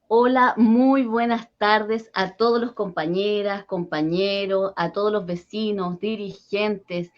Hola, muy buenas tardes a todos los compañeras, compañeros, a todos los vecinos, dirigentes,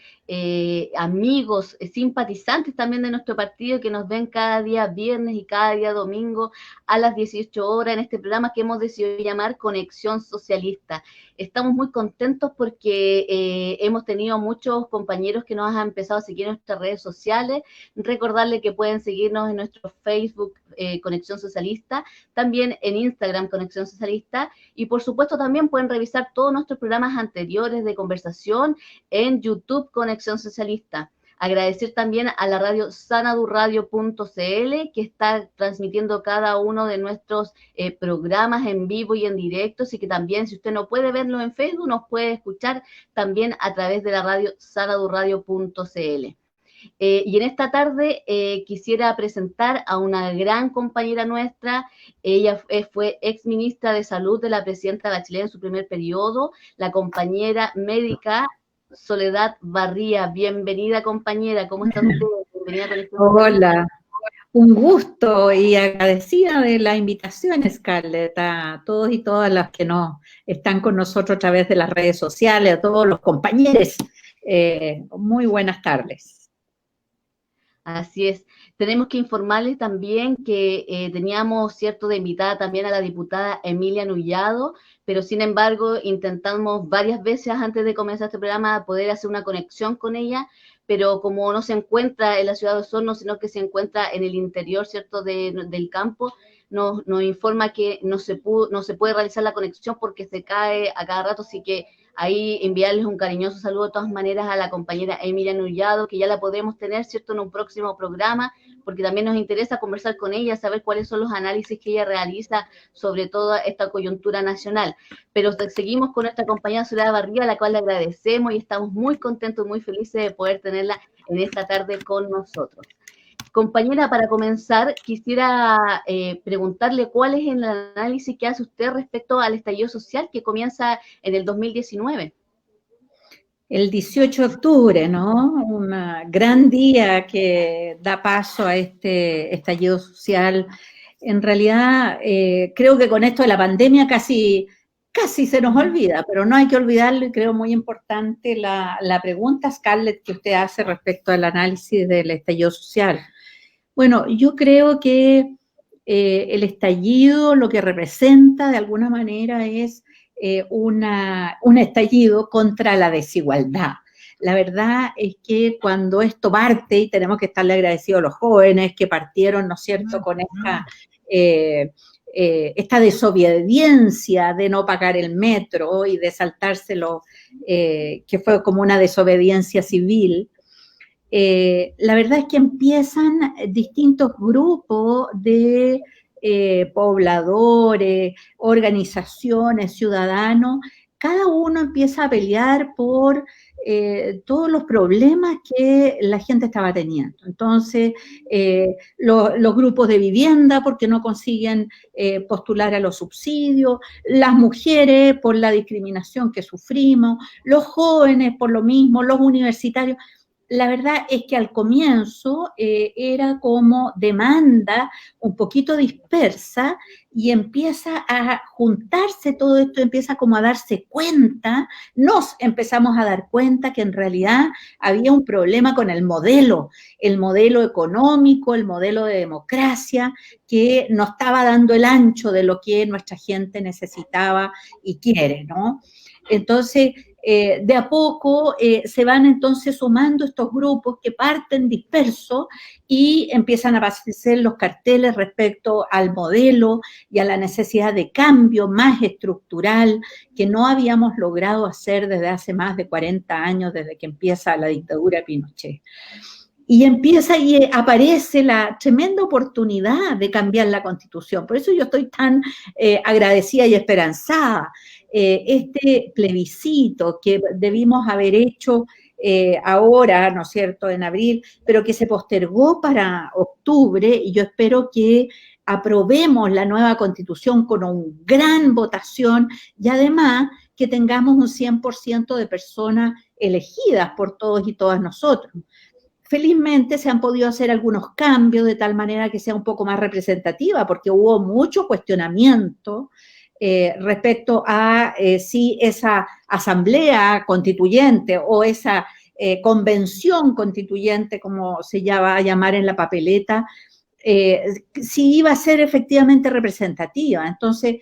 amigos, simpatizantes también de nuestro partido que nos ven cada día viernes y cada día domingo a las 18 horas en este programa que hemos decidido llamar Conexión Socialista. Estamos muy contentos porque hemos tenido muchos compañeros que nos han empezado a seguir en nuestras redes sociales. Recordarles que pueden seguirnos en nuestro Facebook Conexión Socialista, también en Instagram Conexión Socialista y por supuesto también pueden revisar todos nuestros programas anteriores de conversación en YouTube Conexión Socialista. Agradecer también a la radio sanadurradio.cl que está transmitiendo cada uno de nuestros programas en vivo y en directo, así que también si usted no puede verlo en Facebook, nos puede escuchar también a través de la radio sanadurradio.cl. Y en esta tarde quisiera presentar a una gran compañera nuestra. Ella fue ex ministra de Salud de la presidenta Bachelet en su primer periodo, la compañera médica Soledad Barría. Bienvenida, compañera. ¿Cómo está usted? Bienvenida con este Hola, un gusto y agradecida de la invitación, Scarlett, a todos y todas las que nos están con nosotros a través de las redes sociales, a todos los compañeros. Muy buenas tardes. Así es. Tenemos que informarles también que teníamos cierto de invitada también a la diputada Emilia Nullado, pero sin embargo intentamos varias veces antes de comenzar este programa poder hacer una conexión con ella, pero como no se encuentra en la ciudad de Osorno, sino que se encuentra en el interior, cierto, del campo, nos informa que no se puede realizar la conexión porque se cae a cada rato, así que ahí enviarles un cariñoso saludo de todas maneras a la compañera Emilia Nullado, que ya la podemos tener, ¿cierto?, en un próximo programa, porque también nos interesa conversar con ella, saber cuáles son los análisis que ella realiza sobre toda esta coyuntura nacional. Pero seguimos con nuestra compañera Soledad Barriga, a la cual le agradecemos y estamos muy contentos y muy felices de poder tenerla en esta tarde con nosotros. Compañera, para comenzar, quisiera preguntarle cuál es el análisis que hace usted respecto al estallido social que comienza en el 2019. El 18 de octubre, ¿no? Un gran día que da paso a este estallido social. En realidad, creo que con esto de la pandemia casi se nos olvida, pero no hay que olvidarlo y creo muy importante la pregunta, Scarlett, que usted hace respecto al análisis del estallido social. Bueno, yo creo que el estallido lo que representa de alguna manera es un estallido contra la desigualdad. La verdad es que cuando esto parte, y tenemos que estarle agradecidos a los jóvenes que partieron, ¿no es cierto?, con esta desobediencia de no pagar el metro y de saltárselo, que fue como una desobediencia civil. La verdad es que empiezan distintos grupos de pobladores, organizaciones, ciudadanos, cada uno empieza a pelear por todos los problemas que la gente estaba teniendo. Entonces, los grupos de vivienda porque no consiguen postular a los subsidios, las mujeres por la discriminación que sufrimos, los jóvenes por lo mismo, los universitarios. La verdad es que al comienzo era como demanda un poquito dispersa y empieza a juntarse todo esto, empieza como a darse cuenta, nos empezamos a dar cuenta que en realidad había un problema con el modelo económico, el modelo de democracia, que no estaba dando el ancho de lo que nuestra gente necesitaba y quiere, ¿no? Entonces, de a poco se van entonces sumando estos grupos que parten dispersos y empiezan a aparecer los carteles respecto al modelo y a la necesidad de cambio más estructural que no habíamos logrado hacer desde hace más de 40 años, desde que empieza la dictadura de Pinochet. Y empieza y aparece la tremenda oportunidad de cambiar la Constitución. Por eso yo estoy tan agradecida y esperanzada. Este plebiscito que debimos haber hecho ahora, ¿no es cierto?, en abril, pero que se postergó para octubre, y yo espero que aprobemos la nueva Constitución con una gran votación y además que tengamos un 100% de personas elegidas por todos y todas nosotros. felizmente se han podido hacer algunos cambios de tal manera que sea un poco más representativa, porque hubo mucho cuestionamiento respecto a si esa asamblea constituyente o esa convención constituyente, como se va a llamar en la papeleta, si iba a ser efectivamente representativa. Entonces,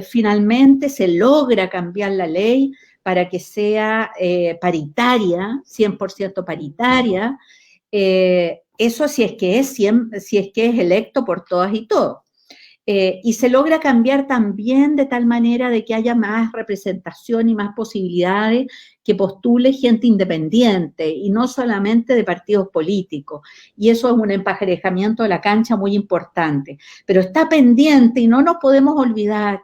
finalmente se logra cambiar la ley para que sea paritaria, 100% paritaria, eso si es que es electo por todas y todos. Y se logra cambiar también de tal manera de que haya más representación y más posibilidades que postule gente independiente y no solamente de partidos políticos. Y eso es un emparejamiento de la cancha muy importante. Pero está pendiente y no nos podemos olvidar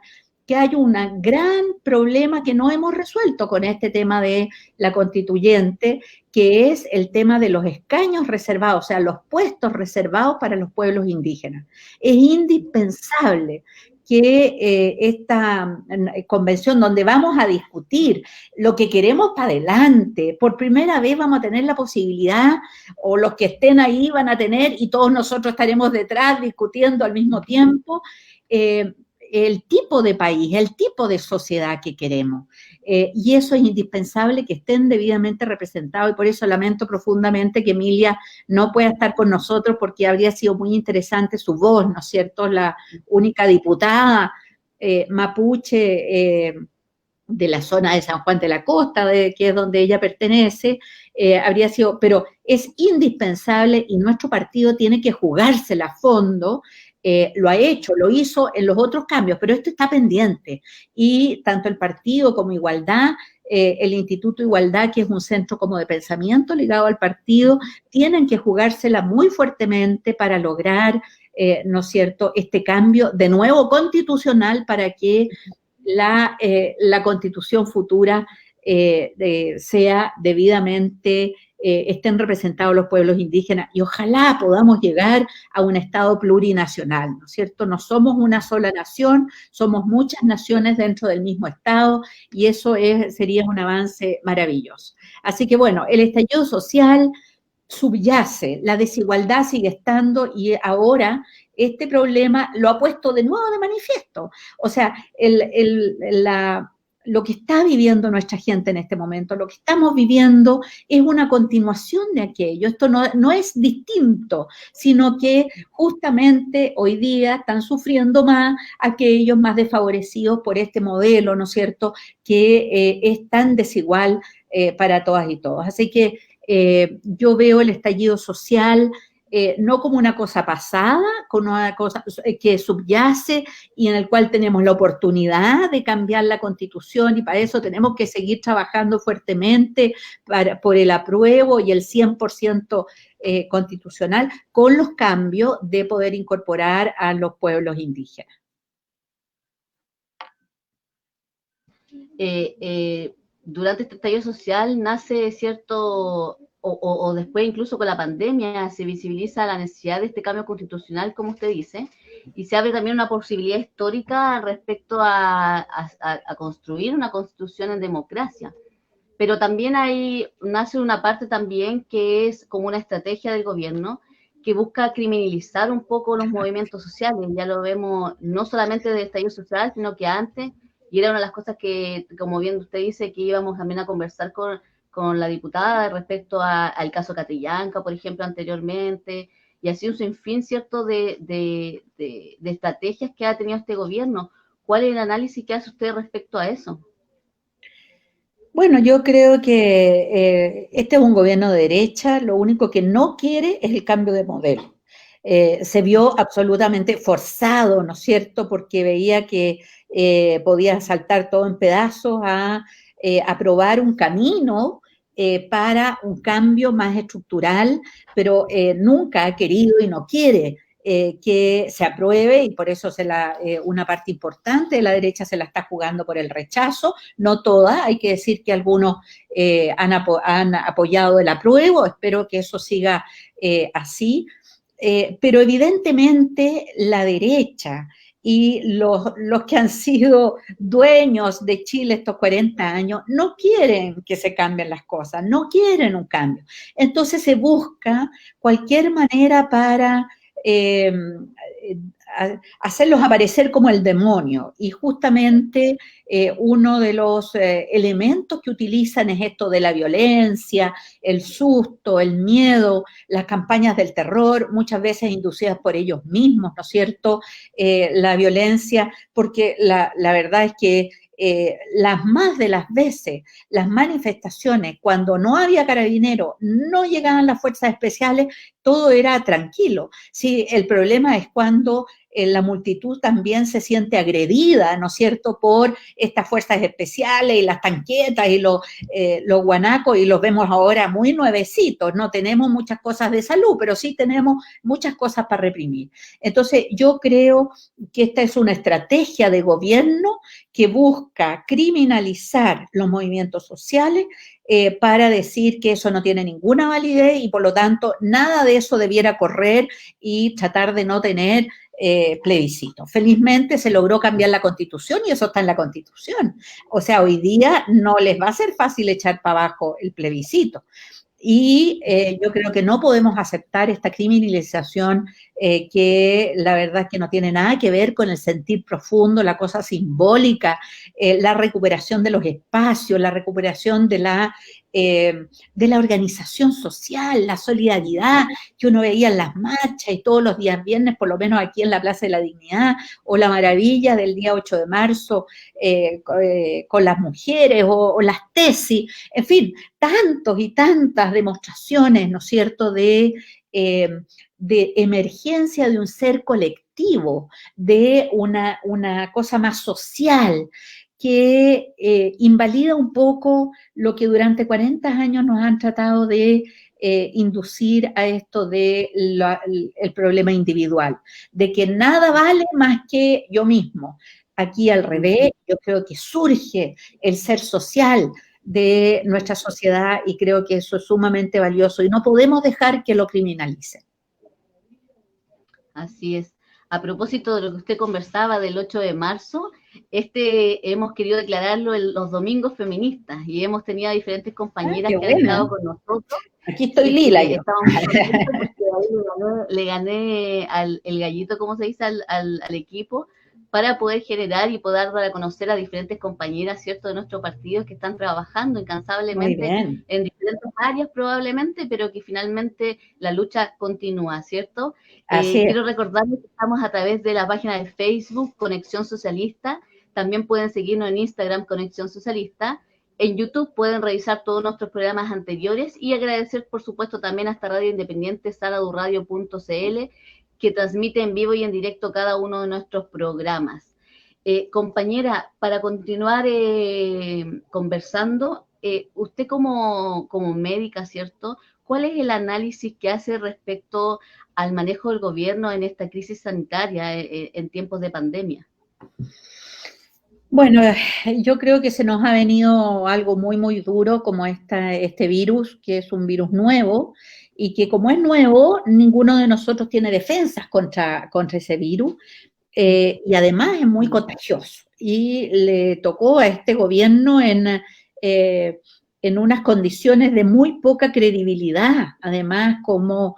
que hay un gran problema que no hemos resuelto con este tema de la constituyente, que es el tema de los escaños reservados, o sea, los puestos reservados para los pueblos indígenas. Es indispensable que esta convención donde vamos a discutir lo que queremos para adelante, por primera vez vamos a tener la posibilidad, o los que estén ahí van a tener, y todos nosotros estaremos detrás discutiendo al mismo tiempo, el tipo de país, el tipo de sociedad que queremos. Y eso es indispensable que estén debidamente representados, y por eso lamento profundamente que Emilia no pueda estar con nosotros, porque habría sido muy interesante su voz, ¿no es cierto? La única diputada mapuche de la zona de San Juan de la Costa, que es donde ella pertenece, habría sido, pero es indispensable y nuestro partido tiene que jugársela a fondo. Lo ha hecho, lo hizo en los otros cambios, pero esto está pendiente. Y tanto el partido como Igualdad, el Instituto Igualdad, que es un centro como de pensamiento ligado al partido, tienen que jugársela muy fuertemente para lograr, ¿no es cierto?, este cambio de nuevo constitucional para que la constitución futura sea debidamente estén representados los pueblos indígenas, y ojalá podamos llegar a un Estado plurinacional, ¿no es cierto? No somos una sola nación, somos muchas naciones dentro del mismo Estado, y eso sería un avance maravilloso. Así que bueno, el estallido social subyace, la desigualdad sigue estando, y ahora este problema lo ha puesto de nuevo de manifiesto. O sea, lo que está viviendo nuestra gente en este momento, lo que estamos viviendo es una continuación de aquello. Esto no es distinto, sino que justamente hoy día están sufriendo más aquellos más desfavorecidos por este modelo, ¿no es cierto?, que es tan desigual para todas y todos. Así que yo veo el estallido social no como una cosa pasada, como una cosa que subyace y en el cual tenemos la oportunidad de cambiar la Constitución, y para eso tenemos que seguir trabajando fuertemente por el apruebo y el 100% constitucional, con los cambios de poder incorporar a los pueblos indígenas. Durante este estallido social nace cierto, o después incluso con la pandemia, se visibiliza la necesidad de este cambio constitucional, como usted dice, y se abre también una posibilidad histórica respecto a construir una constitución en democracia. Pero también nace una parte también que es como una estrategia del gobierno que busca criminalizar un poco los movimientos sociales. Ya lo vemos no solamente del estallido social, sino que antes, y era una de las cosas que, como bien usted dice, que íbamos también a conversar con la diputada respecto al caso Catrillanca, por ejemplo, anteriormente, y así un sinfín, ¿cierto?, de estrategias que ha tenido este gobierno. ¿Cuál es el análisis que hace usted respecto a eso? Bueno, yo creo que este es un gobierno de derecha, lo único que no quiere es el cambio de modelo. Se vio absolutamente forzado, ¿no es cierto?, porque veía que podía saltar todo en pedazos a aprobar un camino para un cambio más estructural, pero nunca ha querido y no quiere que se apruebe, y por eso una parte importante de la derecha se la está jugando por el rechazo, no toda, hay que decir que algunos han apoyado el apruebo, espero que eso siga así, pero evidentemente la derecha y los que han sido dueños de Chile estos 40 años no quieren que se cambien las cosas, no quieren un cambio. Entonces se busca cualquier manera para hacerlos aparecer como el demonio. Y justamente uno de los elementos que utilizan es esto de la violencia, el susto, el miedo, las campañas del terror, muchas veces inducidas por ellos mismos, ¿no es cierto? La violencia, porque la verdad es que las más de las veces, las manifestaciones, cuando no había carabineros, no llegaban las fuerzas especiales, todo era tranquilo. Sí, el problema es cuando la multitud también se siente agredida, ¿no es cierto?, por estas fuerzas especiales y las tanquetas y los guanacos, y los vemos ahora muy nuevecitos. No tenemos muchas cosas de salud, pero sí tenemos muchas cosas para reprimir. Entonces, yo creo que esta es una estrategia de gobierno que busca criminalizar los movimientos sociales para decir que eso no tiene ninguna validez y por lo tanto nada de eso debiera correr y tratar de no tener plebiscito. Felizmente se logró cambiar la Constitución y eso está en la Constitución. O sea, hoy día no les va a ser fácil echar para abajo el plebiscito. Y yo creo que no podemos aceptar esta criminalización que la verdad es que no tiene nada que ver con el sentir profundo, la cosa simbólica, la recuperación de los espacios, la recuperación de la organización social, la solidaridad que uno veía en las marchas y todos los días viernes, por lo menos aquí en la Plaza de la Dignidad, o la maravilla del día 8 de marzo con las mujeres o las tesis, en fin, tantos y tantas demostraciones, ¿no es cierto?, de emergencia de un ser colectivo, de una cosa más social, que invalida un poco lo que durante 40 años nos han tratado de inducir a esto de el problema individual, de que nada vale más que yo mismo. Aquí al revés, yo creo que surge el ser social de nuestra sociedad y creo que eso es sumamente valioso y no podemos dejar que lo criminalicen. Así es. A propósito de lo que usted conversaba del 8 de marzo, hemos querido declararlo los domingos feministas y hemos tenido a diferentes compañeras que han estado con nosotros. Aquí estoy lila yo. Estamos muy contentos porque ahí le gané el gallito, ¿cómo se dice?, al equipo, para poder generar y poder dar a conocer a diferentes compañeras, ¿cierto?, de nuestro partido que están trabajando incansablemente en diferentes áreas probablemente, pero que finalmente la lucha continúa, ¿cierto? Quiero recordarles que estamos a través de la página de Facebook, Conexión Socialista, también pueden seguirnos en Instagram, Conexión Socialista, en YouTube pueden revisar todos nuestros programas anteriores y agradecer, por supuesto, también a esta radio independiente, saradurradio.cl, que transmite en vivo y en directo cada uno de nuestros programas. Compañera, para continuar conversando, usted como médica, ¿cierto?, ¿cuál es el análisis que hace respecto al manejo del gobierno en esta crisis sanitaria en tiempos de pandemia? Bueno, yo creo que se nos ha venido algo muy, muy duro como este virus, que es un virus nuevo, y que como es nuevo, ninguno de nosotros tiene defensas contra ese virus, y además es muy contagioso. Y le tocó a este gobierno en unas condiciones de muy poca credibilidad, además como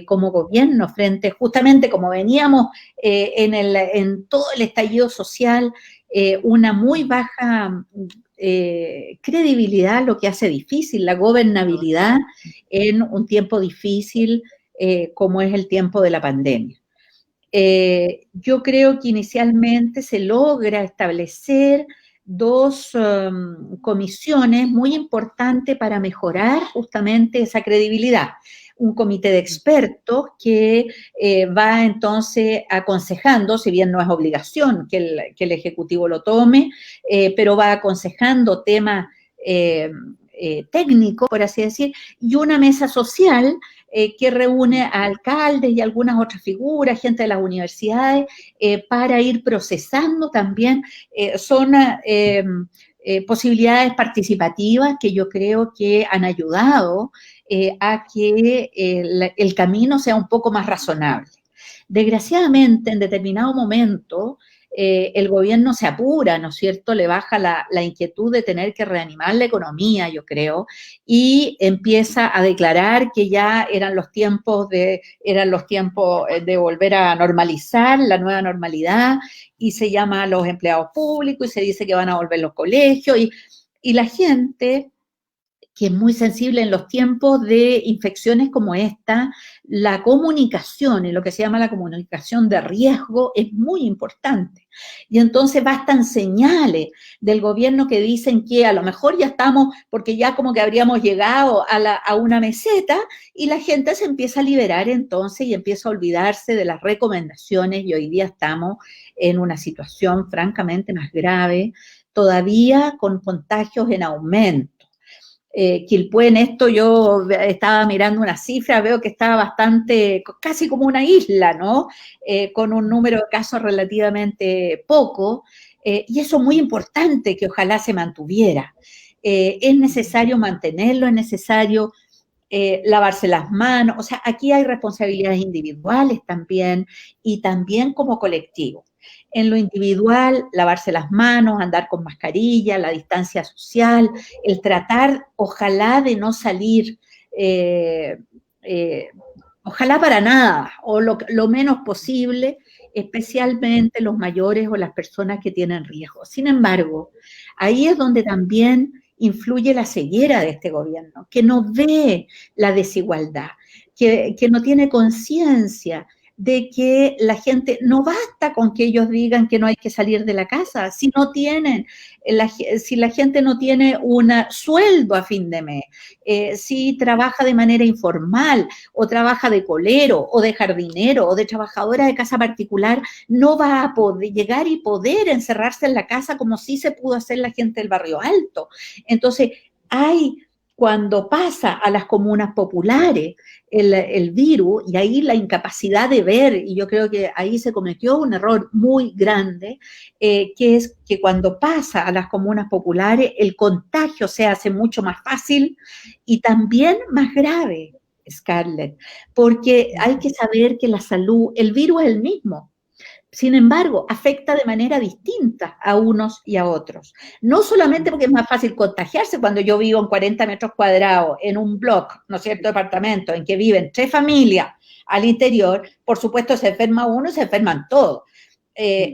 gobierno, frente justamente como veníamos en todo el estallido social, una muy baja credibilidad, lo que hace difícil la gobernabilidad en un tiempo difícil como es el tiempo de la pandemia. Yo creo que inicialmente se logra establecer dos comisiones muy importantes para mejorar justamente esa credibilidad. Un comité de expertos que va entonces aconsejando, si bien no es obligación que el Ejecutivo lo tome, pero va aconsejando temas técnicos, por así decir, y una mesa social que reúne a alcaldes y algunas otras figuras, gente de las universidades, para ir procesando también. Son posibilidades participativas que yo creo que han ayudado a que el camino sea un poco más razonable. Desgraciadamente, en determinado momento, el gobierno se apura, ¿no es cierto? Le baja la inquietud de tener que reanimar la economía, yo creo, y empieza a declarar que ya eran los tiempos de volver a normalizar, la nueva normalidad, y se llama a los empleados públicos y se dice que van a volver los colegios, y la gente que es muy sensible en los tiempos de infecciones como esta, la comunicación, y lo que se llama la comunicación de riesgo, es muy importante. Y entonces bastan señales del gobierno que dicen que a lo mejor ya estamos, porque ya como que habríamos llegado a una meseta, y la gente se empieza a liberar entonces y empieza a olvidarse de las recomendaciones, y hoy día estamos en una situación francamente más grave, todavía con contagios en aumento. Quilpué en esto, yo estaba mirando una cifra, veo que estaba bastante, casi como una isla, ¿no? Con un número de casos relativamente poco, y eso es muy importante que ojalá se mantuviera. Es necesario mantenerlo, es necesario lavarse las manos, o sea, aquí hay responsabilidades individuales también y también como colectivo. En lo individual, lavarse las manos, andar con mascarilla, la distancia social, el tratar, ojalá, de no salir, eh, eh, ojalá para nada, o lo menos posible, especialmente los mayores o las personas que tienen riesgo. Sin embargo, ahí es donde también influye la ceguera de este gobierno, que no ve la desigualdad, que no tiene conciencia de que la gente, no basta con que ellos digan que no hay que salir de la casa, si no tienen, si la gente no tiene un sueldo a fin de mes, si trabaja de manera informal, o trabaja de colero, o de jardinero, o de trabajadora de casa particular, no va a poder llegar y poder encerrarse en la casa como sí se pudo hacer la gente del barrio alto. Entonces, cuando pasa a las comunas populares el virus, y ahí la incapacidad de ver, y yo creo que ahí se cometió un error muy grande, que es que cuando pasa a las comunas populares, el contagio se hace mucho más fácil y también más grave, Scarlett, porque hay que saber que la salud, el virus es el mismo. Sin embargo, afecta de manera distinta a unos y a otros. No solamente porque es más fácil contagiarse cuando yo vivo en 40 metros cuadrados, en un bloque, ¿no es cierto?, departamento, en que viven 3 familias al interior, por supuesto se enferma uno y se enferman todos.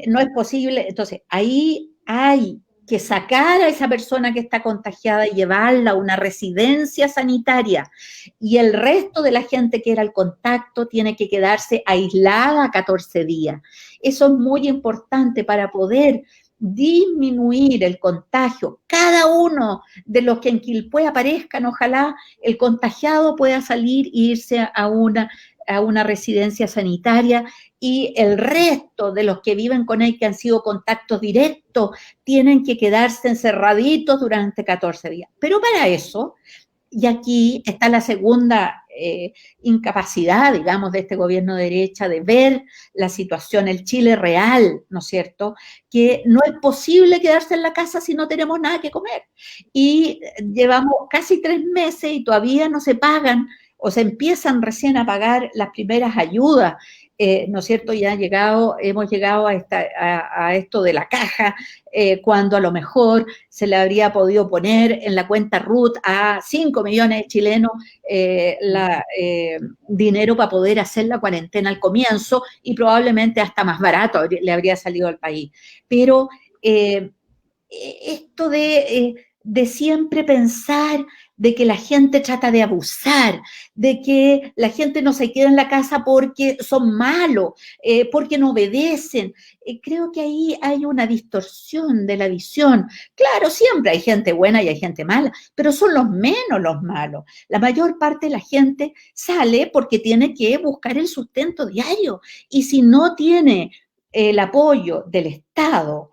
No es posible, entonces ahí hay que sacar a esa persona que está contagiada y llevarla a una residencia sanitaria, y el resto de la gente que era el contacto tiene que quedarse aislada 14 días. Eso es muy importante para poder disminuir el contagio. Cada uno de los que en Quilpué aparezcan, ojalá el contagiado pueda salir e irse a una residencia sanitaria, y el resto de los que viven con él, que han sido contactos directos, tienen que quedarse encerraditos durante 14 días. Pero para eso, y aquí está la segunda incapacidad, digamos, de este gobierno de derecha de ver la situación, el Chile real, ¿no es cierto?, que no es posible quedarse en la casa si no tenemos nada que comer. Y llevamos casi 3 meses y todavía no se pagan, o se empiezan recién a pagar las primeras ayudas, ¿no es cierto? Ya hemos llegado a esto de la caja, cuando a lo mejor se le habría podido poner en la cuenta RUT a 5 millones de chilenos dinero para poder hacer la cuarentena al comienzo, y probablemente hasta más barato le habría salido al país. Pero esto de siempre pensar de que la gente trata de abusar, de que la gente no se queda en la casa porque son malos, porque no obedecen. Creo que ahí hay una distorsión de la visión. Claro, siempre hay gente buena y hay gente mala, pero son los menos los malos. La mayor parte de la gente sale porque tiene que buscar el sustento diario, y si no tiene el apoyo del Estado,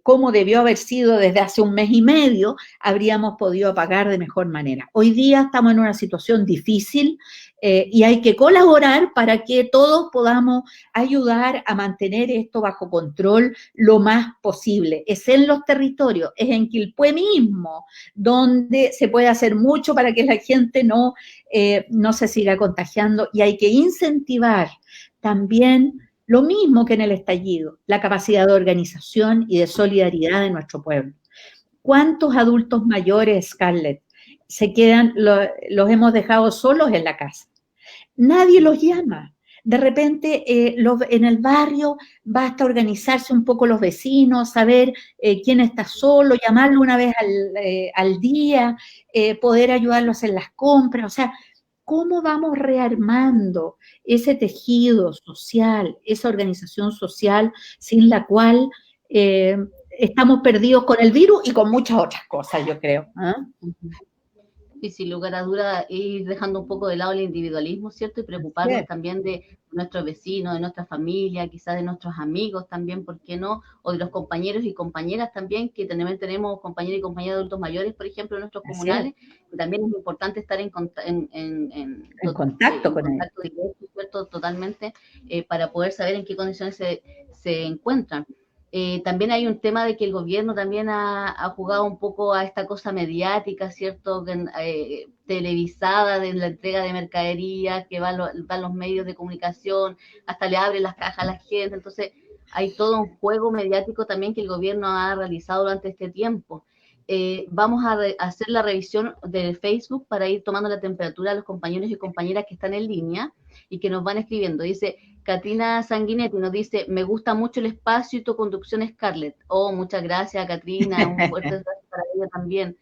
como debió haber sido desde hace un mes y medio, habríamos podido pagar de mejor manera. Hoy día estamos en una situación difícil, y hay que colaborar para que todos podamos ayudar a mantener esto bajo control lo más posible. Es en los territorios, es en Quilpué mismo, donde se puede hacer mucho para que la gente no se siga contagiando, y hay que incentivar también lo mismo que en el estallido, la capacidad de organización y de solidaridad de nuestro pueblo. ¿Cuántos adultos mayores, Scarlett, se quedan, los hemos dejado solos en la casa? Nadie los llama. De repente en el barrio basta organizarse un poco los vecinos, saber quién está solo, llamarlo una vez al día, poder ayudarlos en las compras. O sea, ¿cómo vamos rearmando ese tejido social, esa organización social sin la cual estamos perdidos con el virus y con muchas otras cosas, yo creo? Y sin lugar a duda, ir dejando un poco de lado el individualismo, ¿cierto? Y preocuparnos también de nuestros vecinos, de nuestra familia, quizás de nuestros amigos también, ¿por qué no? O de los compañeros y compañeras también, que también tenemos compañeros y compañeras de adultos mayores, por ejemplo, en nuestros comunales. También es importante estar en contacto con ellos. Directo, ¿cierto? Totalmente, para poder saber en qué condiciones se encuentran. También hay un tema de que el gobierno también ha jugado un poco a esta cosa mediática, ¿cierto? Televisada de la entrega de mercadería, que van los medios de comunicación, hasta le abren las cajas a la gente. Entonces, hay todo un juego mediático también que el gobierno ha realizado durante este tiempo. Vamos a hacer la revisión del Facebook para ir tomando la temperatura a los compañeros y compañeras que están en línea y que nos van escribiendo. Dice Katrina Sanguinetti, nos dice, me gusta mucho el espacio y tu conducción, Scarlett. Oh, muchas gracias, Katrina, un fuerte abrazo para ella también.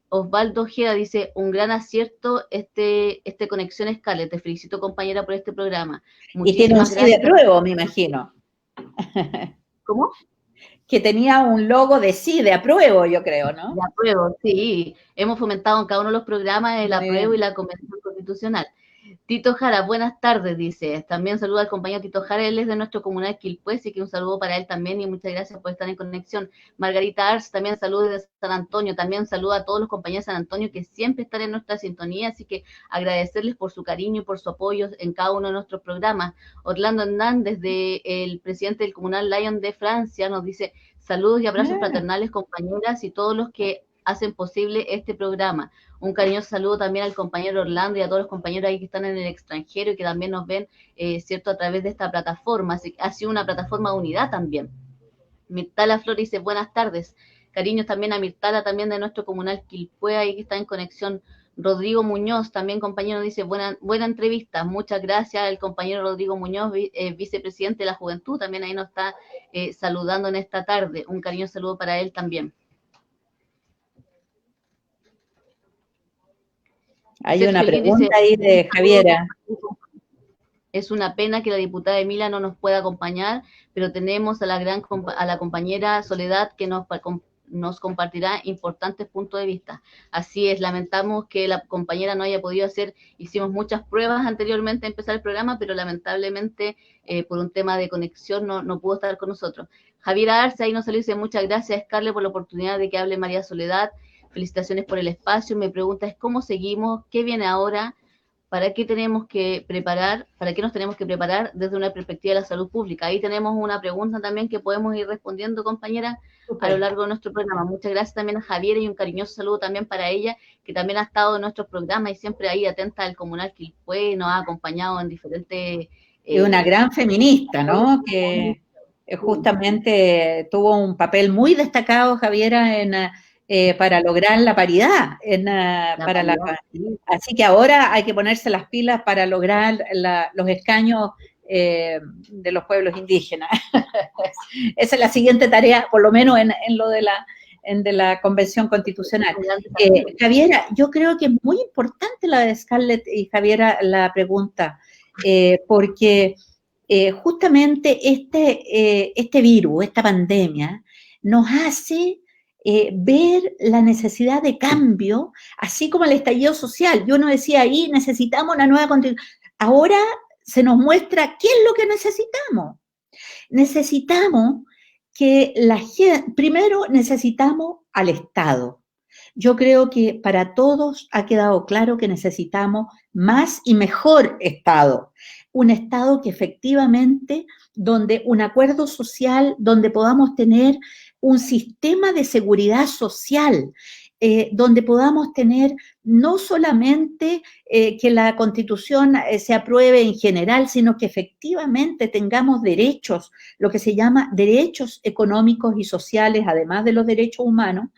Osvaldo Ojeda dice, un gran acierto este Conexión Scarlett. Te felicito, compañera, por este programa. Y tiene un sí de apruebo, me imagino. ¿Cómo? Que tenía un logo de sí, de apruebo, yo creo, ¿no? De apruebo, sí. Hemos fomentado en cada uno de los programas el apruebo y la Convención Constitucional. Tito Jara, buenas tardes, dice. También saluda al compañero Tito Jara, él es de nuestro comunal Quilpué, así que un saludo para él también y muchas gracias por estar en conexión. Margarita Ars, también saludos desde San Antonio, también saluda a todos los compañeros de San Antonio que siempre están en nuestra sintonía, así que agradecerles por su cariño y por su apoyo en cada uno de nuestros programas. Orlando Hernández, el presidente del comunal Lyon de Francia, nos dice, saludos y abrazos fraternales, compañeras, y todos los que hacen posible este programa. Un cariñoso saludo también al compañero Orlando y a todos los compañeros ahí que están en el extranjero y que también nos ven, ¿cierto?, a través de esta plataforma. Así que ha sido una plataforma de unidad también. Mirtala Flores dice, buenas tardes. Cariños también a Mirtala, también de nuestro comunal Quilpué, ahí que está en conexión. Rodrigo Muñoz, también compañero, dice, buena entrevista. Muchas gracias al compañero Rodrigo Muñoz, vicepresidente de la Juventud, también ahí nos está saludando en esta tarde. Un cariñoso saludo para él también. Hay una pregunta ahí de Javiera. Es una pena que la diputada Emilia no nos pueda acompañar, pero tenemos a la compañera Soledad que nos compartirá importantes puntos de vista. Así es, lamentamos que la compañera no haya podido hicimos muchas pruebas anteriormente a empezar el programa, pero lamentablemente por un tema de conexión no pudo estar con nosotros. Javiera Arce ahí nos dice, muchas gracias, Scarlett, por la oportunidad de que hable María Soledad. Felicitaciones por el espacio. Mi pregunta es, ¿cómo seguimos? ¿Qué viene ahora? ¿Para qué tenemos que preparar? ¿Para qué nos tenemos que preparar desde una perspectiva de la salud pública? Ahí tenemos una pregunta también que podemos ir respondiendo, compañera, a lo largo de nuestro programa. Muchas gracias también a Javiera y un cariñoso saludo también para ella, que también ha estado en nuestros programas y siempre ahí atenta al comunal Quilpué, nos ha acompañado en diferentes... Y una gran feminista, ¿no? Que justamente tuvo un papel muy destacado, Javiera, para lograr la paridad. Así que ahora hay que ponerse las pilas para lograr los escaños de los pueblos indígenas. Esa es la siguiente tarea, por lo menos en lo de la Convención Constitucional. Javiera, yo creo que es muy importante la de Scarlett y Javiera la pregunta, porque justamente este virus, esta pandemia, nos hace ver la necesidad de cambio, así como el estallido social. Yo no decía ahí, necesitamos una nueva constitución. Ahora se nos muestra qué es lo que necesitamos. Necesitamos que primero necesitamos al Estado. Yo creo que para todos ha quedado claro que necesitamos más y mejor Estado. Un Estado que efectivamente, donde un acuerdo social, donde podamos tener un sistema de seguridad social, donde podamos tener no solamente que la Constitución se apruebe en general, sino que efectivamente tengamos derechos, lo que se llama derechos económicos y sociales, además de los derechos humanos.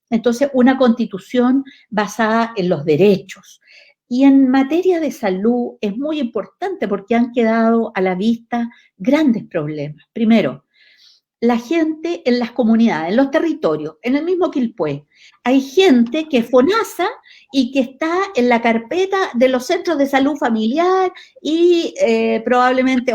Entonces, una constitución basada en los derechos. Y en materia de salud es muy importante porque han quedado a la vista grandes problemas. Primero, la gente en las comunidades, en los territorios, en el mismo Quilpué. Hay gente que es FONASA y que está en la carpeta de los centros de salud familiar y probablemente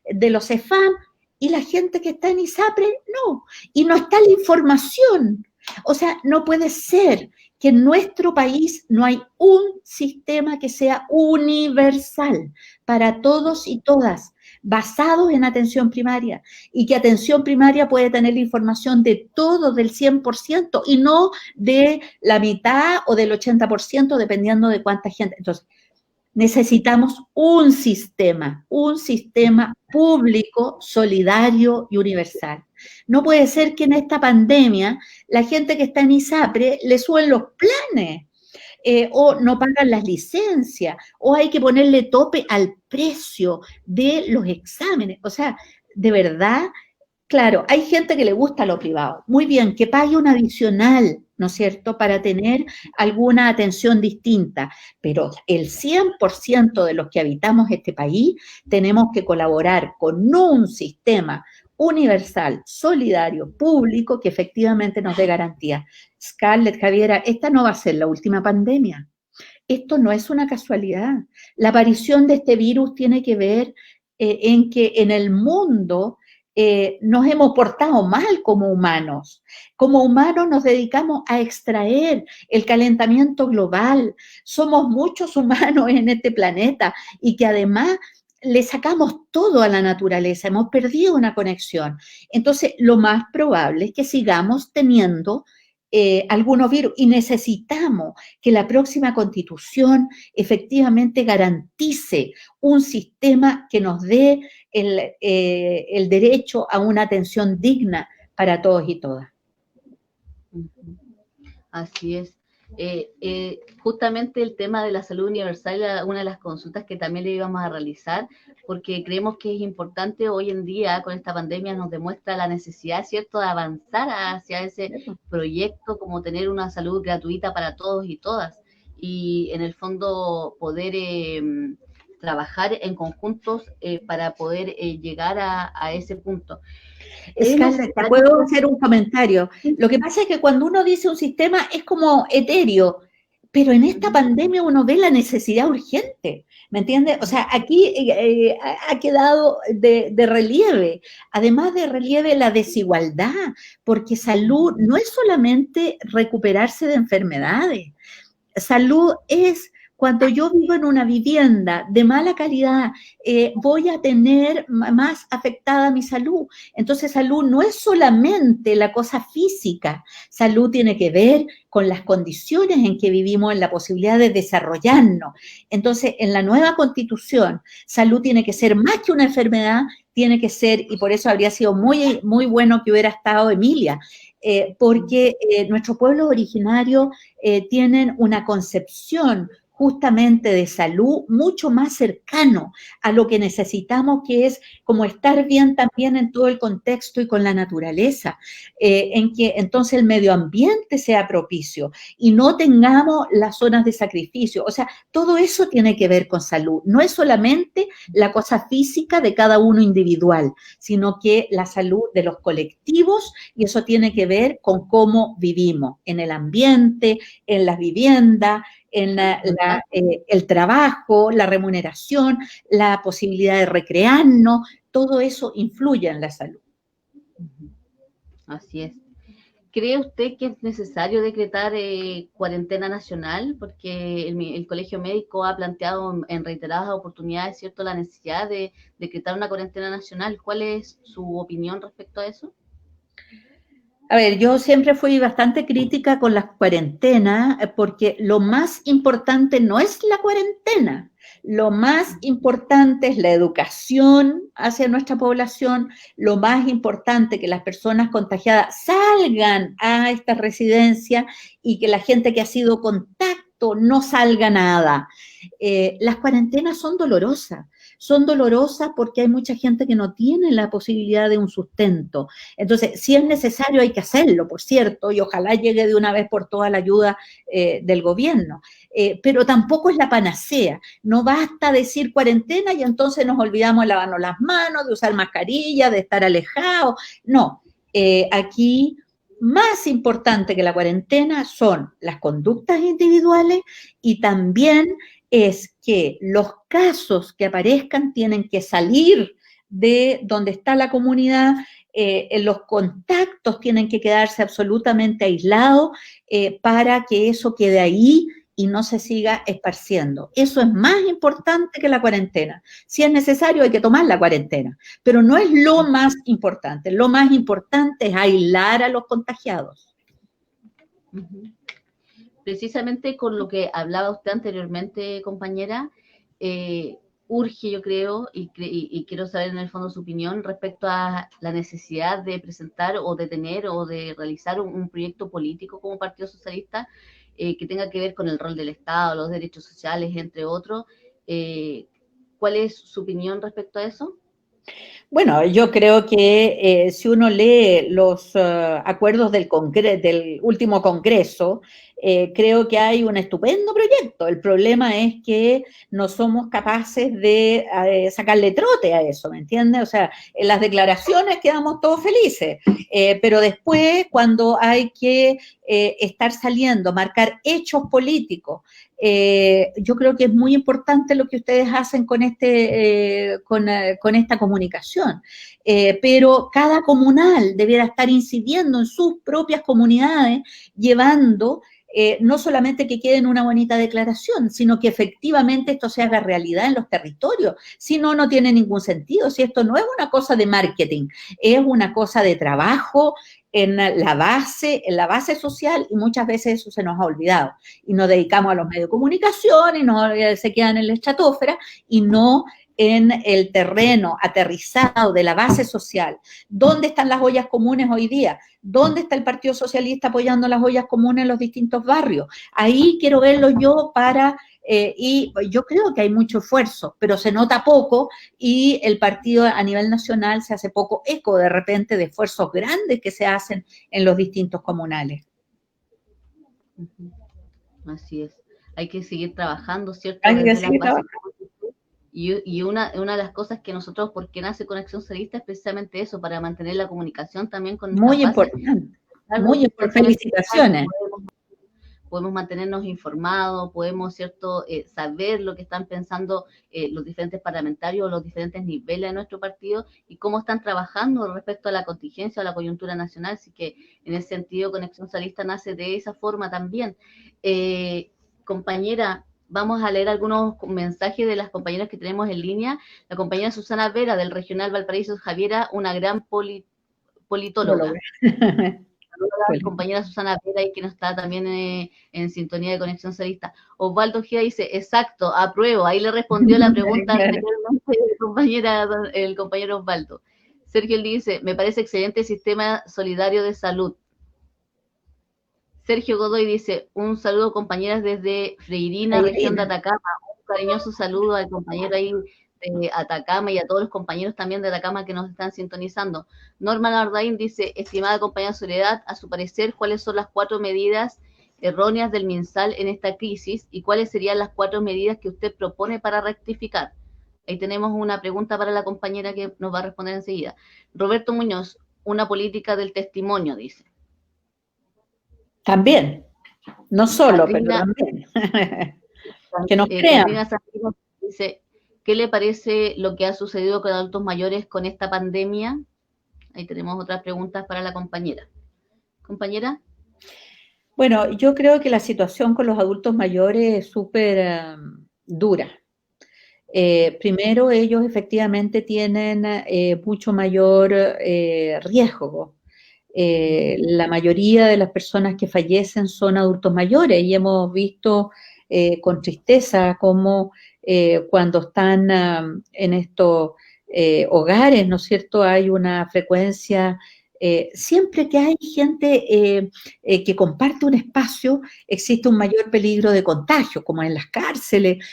de los CEFAM, y la gente que está en ISAPRE, no. Y no está la información. O sea, no puede ser que en nuestro país no hay un sistema que sea universal para todos y todas, basado en atención primaria, y que atención primaria puede tener la información de todo, del 100%, y no de la mitad o del 80%, dependiendo de cuánta gente. Entonces, necesitamos un sistema público, solidario y universal. No puede ser que en esta pandemia la gente que está en ISAPRE le suben los planes, o no pagan las licencias, o hay que ponerle tope al precio de los exámenes. O sea, de verdad, claro, hay gente que le gusta lo privado. Muy bien, que pague un adicional, ¿no es cierto?, para tener alguna atención distinta. Pero el 100% de los que habitamos este país tenemos que colaborar con un sistema universal, solidario, público, que efectivamente nos dé garantía. Scarlett, Javiera, esta no va a ser la última pandemia. Esto no es una casualidad. La aparición de este virus tiene que ver en que en el mundo nos hemos portado mal como humanos. Como humanos nos dedicamos a extraer el calentamiento global. Somos muchos humanos en este planeta y que además le sacamos todo a la naturaleza, hemos perdido una conexión. Entonces, lo más probable es que sigamos teniendo algunos virus y necesitamos que la próxima constitución efectivamente garantice un sistema que nos dé el derecho a una atención digna para todos y todas. Así es. Justamente el tema de la salud universal era una de las consultas que también le íbamos a realizar, porque creemos que es importante hoy en día, con esta pandemia, nos demuestra la necesidad, ¿cierto?, de avanzar hacia ese proyecto, como tener una salud gratuita para todos y todas, y en el fondo poder trabajar en conjuntos para poder llegar a ese punto. Scarlett, te puedo hacer un comentario. Lo que pasa es que cuando uno dice un sistema es como etéreo, pero en esta pandemia uno ve la necesidad urgente, ¿me entiendes? O sea, aquí ha quedado de relieve, además de relieve la desigualdad, porque salud no es solamente recuperarse de enfermedades, salud es cuando yo vivo en una vivienda de mala calidad, voy a tener más afectada mi salud. Entonces, salud no es solamente la cosa física, salud tiene que ver con las condiciones en que vivimos, en la posibilidad de desarrollarnos. Entonces, en la nueva constitución, salud tiene que ser más que una enfermedad, tiene que ser, y por eso habría sido muy, muy bueno que hubiera estado Emilia, porque nuestros pueblos originarios tienen una concepción justamente de salud mucho más cercano a lo que necesitamos, que es como estar bien también en todo el contexto y con la naturaleza, en que entonces el medio ambiente sea propicio y no tengamos las zonas de sacrificio. O sea, todo eso tiene que ver con salud. No es solamente la cosa física de cada uno individual, sino que la salud de los colectivos, y eso tiene que ver con cómo vivimos en el ambiente, en las viviendas, en el trabajo, la remuneración, la posibilidad de recrearnos, todo eso influye en la salud. Así es. ¿Cree usted que es necesario decretar cuarentena nacional? Porque el Colegio Médico ha planteado en reiteradas oportunidades, ¿cierto?, la necesidad de decretar una cuarentena nacional. ¿Cuál es su opinión respecto a eso? A ver, yo siempre fui bastante crítica con las cuarentenas porque lo más importante no es la cuarentena, lo más importante es la educación hacia nuestra población, lo más importante que las personas contagiadas salgan a esta residencia y que la gente que ha sido contacto no salga nada. Las cuarentenas son dolorosas porque hay mucha gente que no tiene la posibilidad de un sustento. Entonces, si es necesario, hay que hacerlo, por cierto, y ojalá llegue de una vez por todas la ayuda del gobierno. Pero tampoco es la panacea. No basta decir cuarentena y entonces nos olvidamos de lavarnos las manos, de usar mascarilla, de estar alejados. No, aquí más importante que la cuarentena son las conductas individuales y también es que los casos que aparezcan tienen que salir de donde está la comunidad, los contactos tienen que quedarse absolutamente aislados para que eso quede ahí y no se siga esparciendo. Eso es más importante que la cuarentena. Si es necesario, hay que tomar la cuarentena, pero no es lo más importante. Lo más importante es aislar a los contagiados. Precisamente con lo que hablaba usted anteriormente, compañera, urge, yo creo, y quiero saber en el fondo su opinión respecto a la necesidad de presentar o de tener o de realizar un proyecto político como Partido Socialista que tenga que ver con el rol del Estado, los derechos sociales, entre otros. ¿Cuál es su opinión respecto a eso? Bueno, yo creo que si uno lee los acuerdos del último Congreso, creo que hay un estupendo proyecto. El problema es que no somos capaces de sacarle trote a eso, ¿me entiendes? O sea, en las declaraciones quedamos todos felices, pero después cuando hay que estar saliendo, marcar hechos políticos, yo creo que es muy importante lo que ustedes hacen con con esta comunicación, pero cada comunal debiera estar incidiendo en sus propias comunidades, llevando no solamente que quede en una bonita declaración, sino que efectivamente esto se haga realidad en los territorios. Si no, no tiene ningún sentido. Si esto no es una cosa de marketing, es una cosa de trabajo en la base social, y muchas veces eso se nos ha olvidado. Y nos dedicamos a los medios de comunicación y no se quedan en la estratosfera y no en el terreno aterrizado de la base social. ¿Dónde están las ollas comunes hoy día? ¿Dónde está el Partido Socialista apoyando las ollas comunes en los distintos barrios? Ahí quiero verlo yo y yo creo que hay mucho esfuerzo, pero se nota poco y el partido a nivel nacional se hace poco eco de repente de esfuerzos grandes que se hacen en los distintos comunales. Así es. Hay que seguir trabajando, ¿cierto? Hay que Desde seguir las bases. trabajando. Y una de las cosas que nosotros, ¿por qué nace Conexión Socialista? Es precisamente eso, para mantener la comunicación también con nuestras Muy bases. importante. Muy importante. Felicitaciones. Podemos mantenernos informados, podemos, ¿cierto?, saber lo que están pensando los diferentes parlamentarios, los diferentes niveles de nuestro partido y cómo están trabajando respecto a la contingencia o la coyuntura nacional. Así que en ese sentido, Conexión Socialista nace de esa forma también. Compañera, vamos a leer algunos mensajes de las compañeras que tenemos en línea. La compañera Susana Vera, del Regional Valparaíso Javiera, una gran politóloga. La compañera Susana Vera, y que no está también en sintonía de Conexión Socialista. Osvaldo Gia dice, exacto, apruebo. Ahí le respondió la pregunta anteriormente el compañero Osvaldo. Sergio dice, me parece excelente el sistema solidario de salud. Sergio Godoy dice, un saludo compañeras desde Freirina, región de Atacama. Un cariñoso saludo al compañero ahí de Atacama y a todos los compañeros también de Atacama que nos están sintonizando. Norma Nardain dice, estimada compañera Soledad, a su parecer, ¿cuáles son las 4 medidas erróneas del MinSal en esta crisis y cuáles serían las 4 medidas que usted propone para rectificar? Ahí tenemos una pregunta para la compañera que nos va a responder enseguida. Roberto Muñoz, una política del testimonio, dice. También, no solo, Catrina, pero también. Que nos crean. Catrina Santino dice, ¿qué le parece lo que ha sucedido con adultos mayores con esta pandemia? Ahí tenemos otras preguntas para la compañera. ¿Compañera? Bueno, yo creo que la situación con los adultos mayores es súper dura. Primero, ellos efectivamente tienen mucho mayor riesgo La mayoría de las personas que fallecen son adultos mayores y hemos visto con tristeza cómo cuando están en estos hogares, ¿no es cierto?, hay una frecuencia, siempre que hay gente que comparte un espacio, existe un mayor peligro de contagio, como en las cárceles,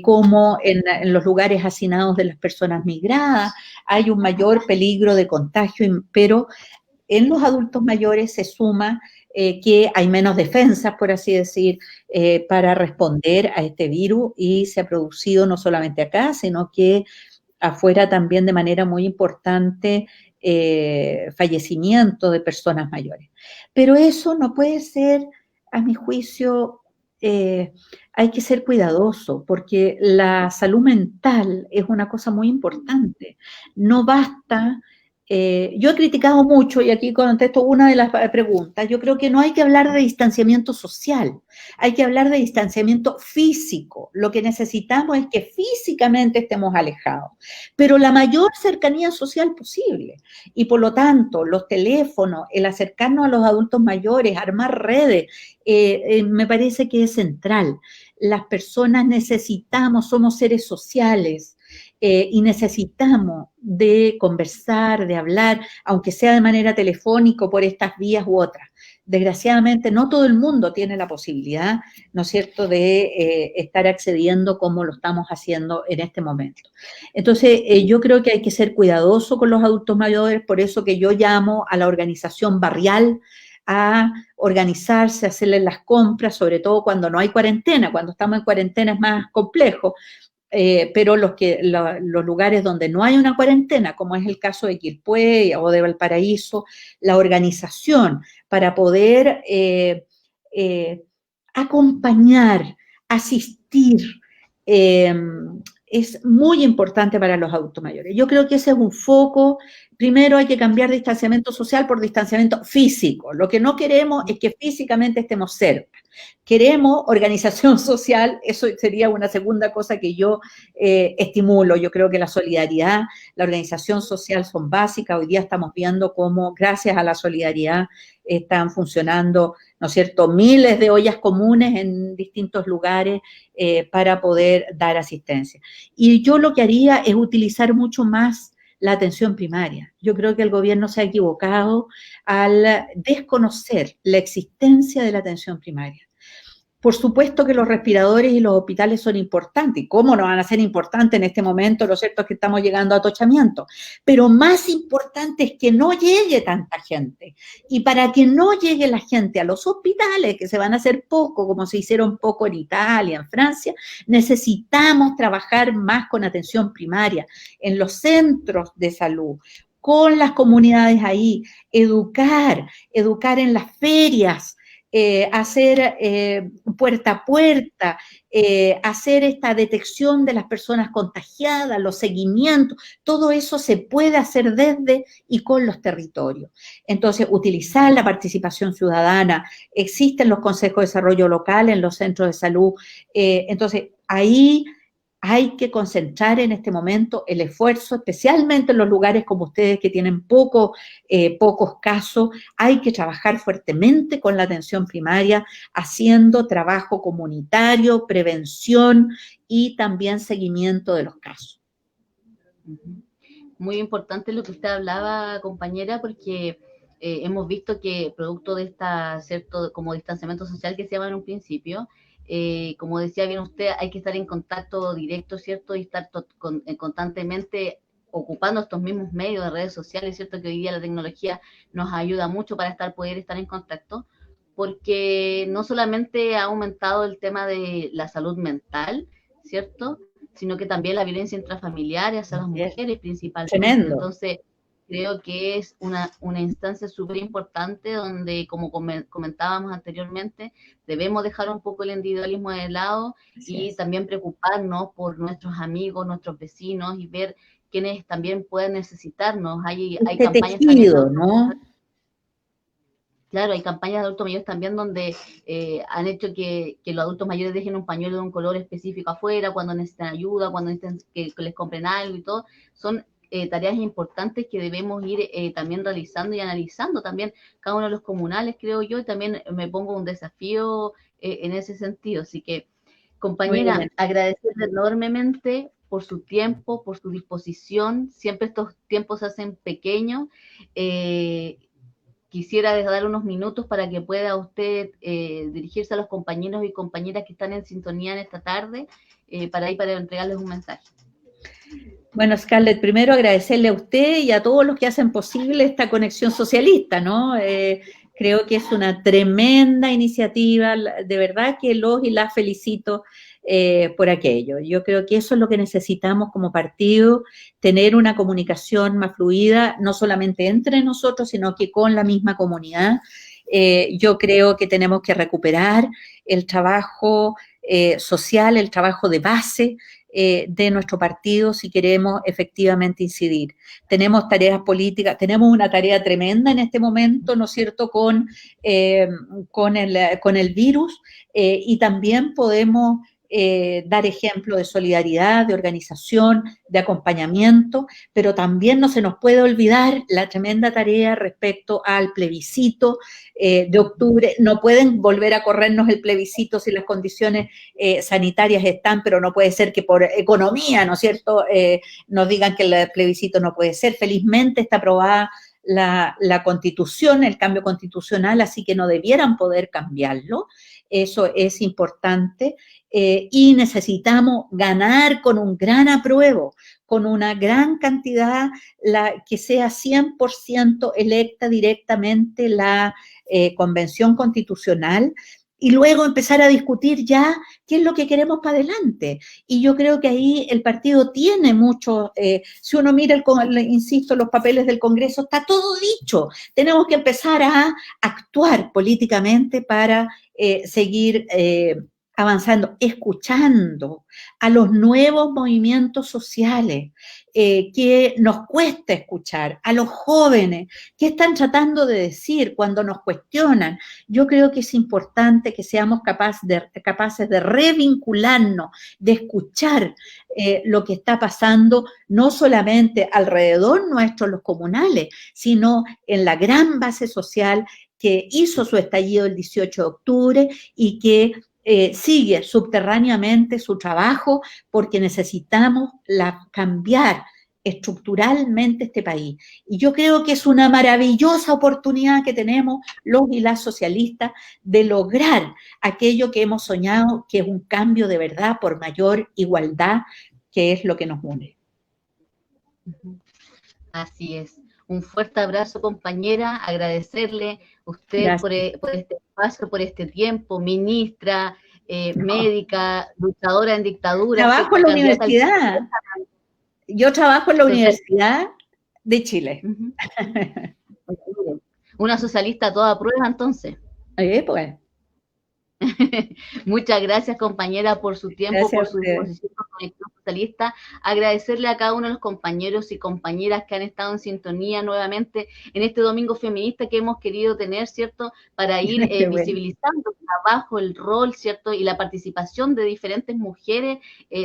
como en los lugares hacinados de las personas migradas, hay un mayor peligro de contagio, pero en los adultos mayores se suma que hay menos defensas, por así decir, para responder a este virus y se ha producido no solamente acá, sino que afuera también de manera muy importante fallecimiento de personas mayores. Pero eso no puede ser, a mi juicio, hay que ser cuidadoso porque la salud mental es una cosa muy importante. No basta yo he criticado mucho, y aquí contesto una de las preguntas, yo creo que no hay que hablar de distanciamiento social, hay que hablar de distanciamiento físico. Lo que necesitamos es que físicamente estemos alejados, pero la mayor cercanía social posible. Y por lo tanto, los teléfonos, el acercarnos a los adultos mayores, armar redes, me parece que es central. Las personas necesitamos, somos seres sociales, y necesitamos de conversar, de hablar, aunque sea de manera telefónica o por estas vías u otras. Desgraciadamente, no todo el mundo tiene la posibilidad, ¿no es cierto?, de estar accediendo como lo estamos haciendo en este momento. Entonces, yo creo que hay que ser cuidadoso con los adultos mayores, por eso que yo llamo a la organización barrial a organizarse, a hacerles las compras, sobre todo cuando no hay cuarentena. Cuando estamos en cuarentena es más complejo, pero los lugares donde no hay una cuarentena, como es el caso de Quilpué o de Valparaíso, la organización para poder acompañar, asistir, eh, es muy importante para los adultos mayores. Yo creo que ese es un foco. Primero hay que cambiar distanciamiento social por distanciamiento físico. Lo que no queremos es que físicamente estemos cerca. Queremos organización social, eso sería una segunda cosa que yo estimulo. Yo creo que la solidaridad, la organización social son básicas. Hoy día estamos viendo cómo gracias a la solidaridad están funcionando, ¿no es cierto?, miles de ollas comunes en distintos lugares para poder dar asistencia. Y yo lo que haría es utilizar mucho más la atención primaria. Yo creo que el gobierno se ha equivocado al desconocer la existencia de la atención primaria. Por supuesto que los respiradores y los hospitales son importantes. ¿Y cómo no van a ser importantes en este momento? Lo cierto es que estamos llegando a atochamiento. Pero más importante es que no llegue tanta gente. Y para que no llegue la gente a los hospitales, que se van a hacer poco, como se hicieron poco en Italia, en Francia, necesitamos trabajar más con atención primaria, en los centros de salud, con las comunidades ahí, educar en las ferias, hacer puerta a puerta, hacer esta detección de las personas contagiadas, los seguimientos, todo eso se puede hacer desde y con los territorios. Entonces, utilizar la participación ciudadana, existen los consejos de desarrollo local en los centros de salud, entonces ahí hay que concentrar en este momento el esfuerzo, especialmente en los lugares como ustedes que tienen pocos casos. Hay que trabajar fuertemente con la atención primaria, haciendo trabajo comunitario, prevención y también seguimiento de los casos. Muy importante lo que usted hablaba, compañera, porque hemos visto que producto de esta, cierto, como distanciamiento social que se llama en un principio, como decía bien usted, hay que estar en contacto directo, ¿cierto? Y estar constantemente ocupando estos mismos medios de redes sociales, ¿cierto? Que hoy día la tecnología nos ayuda mucho para poder estar en contacto, porque no solamente ha aumentado el tema de la salud mental, ¿cierto?, sino que también la violencia intrafamiliar hacia las mujeres principalmente. Tremendo. Entonces, creo que es una instancia súper importante donde, como comentábamos anteriormente, debemos dejar un poco el individualismo de lado y también preocuparnos por nuestros amigos, nuestros vecinos y ver quiénes también pueden necesitarnos. Hay campañas también, ¿no? Claro, hay campañas de adultos mayores también donde han hecho que los adultos mayores dejen un pañuelo de un color específico afuera cuando necesitan ayuda, cuando necesitan que les compren algo y todo. Son tareas importantes que debemos ir también realizando y analizando también cada uno de los comunales, creo yo, y también me pongo un desafío en ese sentido. Así que, compañera, agradecerle enormemente por su tiempo, por su disposición. Siempre estos tiempos se hacen pequeños. Quisiera dar unos minutos para que pueda usted dirigirse a los compañeros y compañeras que están en sintonía en esta tarde, para entregarles un mensaje. Bueno, Scarlett, primero agradecerle a usted y a todos los que hacen posible esta conexión socialista, ¿no? Creo que es una tremenda iniciativa, de verdad que los y las felicito por aquello. Yo creo que eso es lo que necesitamos como partido, tener una comunicación más fluida, no solamente entre nosotros, sino que con la misma comunidad. Yo creo que tenemos que recuperar el trabajo social, el trabajo de base de nuestro partido si queremos efectivamente incidir. Tenemos tareas políticas, tenemos una tarea tremenda en este momento, ¿no es cierto?, con el virus, y también podemos dar ejemplo de solidaridad, de organización, de acompañamiento, pero también no se nos puede olvidar la tremenda tarea respecto al plebiscito de octubre. No pueden volver a corrernos el plebiscito si las condiciones sanitarias están, pero no puede ser que por economía, ¿no es cierto?, nos digan que el plebiscito no puede ser. Felizmente está aprobada la Constitución, el cambio constitucional, así que no debieran poder cambiarlo. Eso es importante. Y necesitamos ganar con un gran apruebo, con una gran cantidad, que sea 100% electa directamente la Convención Constitucional, y luego empezar a discutir ya qué es lo que queremos para adelante. Y yo creo que ahí el partido tiene mucho, si uno mira, insisto, los papeles del Congreso, está todo dicho. Tenemos que empezar a actuar políticamente para seguir avanzando, escuchando a los nuevos movimientos sociales que nos cuesta escuchar, a los jóvenes que están tratando de decir cuando nos cuestionan. Yo creo que es importante que seamos capaces de revincularnos, de escuchar lo que está pasando, no solamente alrededor nuestro, los comunales, sino en la gran base social que hizo su estallido el 18 de octubre y que sigue subterráneamente su trabajo, porque necesitamos cambiar estructuralmente este país. Y yo creo que es una maravillosa oportunidad que tenemos los y las socialistas de lograr aquello que hemos soñado, que es un cambio de verdad por mayor igualdad, que es lo que nos une. Así es. Un fuerte abrazo, compañera, agradecerle a usted por este espacio, por este tiempo, ministra, médica, luchadora en dictadura. Trabajo en la universidad. Yo trabajo en la Universidad de Chile. Una socialista a toda prueba, entonces. Pues. Muchas gracias, compañera, por su tiempo, gracias por su disposición con Conexión Socialista. Agradecerle a cada uno de los compañeros y compañeras que han estado en sintonía nuevamente en este domingo feminista que hemos querido tener, ¿cierto?, para ir visibilizando el trabajo, el rol, ¿cierto?, y la participación de diferentes mujeres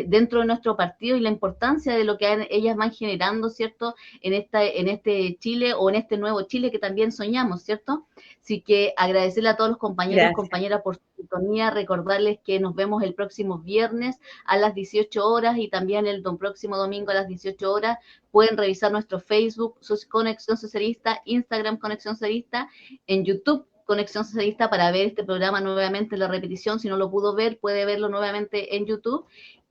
dentro de nuestro partido y la importancia de lo que ellas van generando, ¿cierto?, en este Chile o en este nuevo Chile que también soñamos, ¿cierto? Así que agradecerle a todos los compañeros y compañeras por su sintonía, recordarles que nos vemos el próximo viernes a las 18 horas y también el próximo domingo a las 18 horas. Pueden revisar nuestro Facebook, Conexión Socialista, Instagram, Conexión Socialista, en YouTube, Conexión Socialista, para ver este programa nuevamente en la repetición. Si no lo pudo ver, puede verlo nuevamente en YouTube.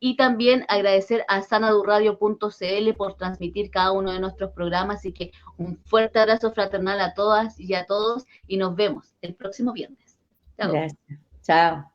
Y también agradecer a sanadurradio.cl por transmitir cada uno de nuestros programas. Así que un fuerte abrazo fraternal a todas y a todos y nos vemos el próximo viernes. Chao. Gracias. Chao.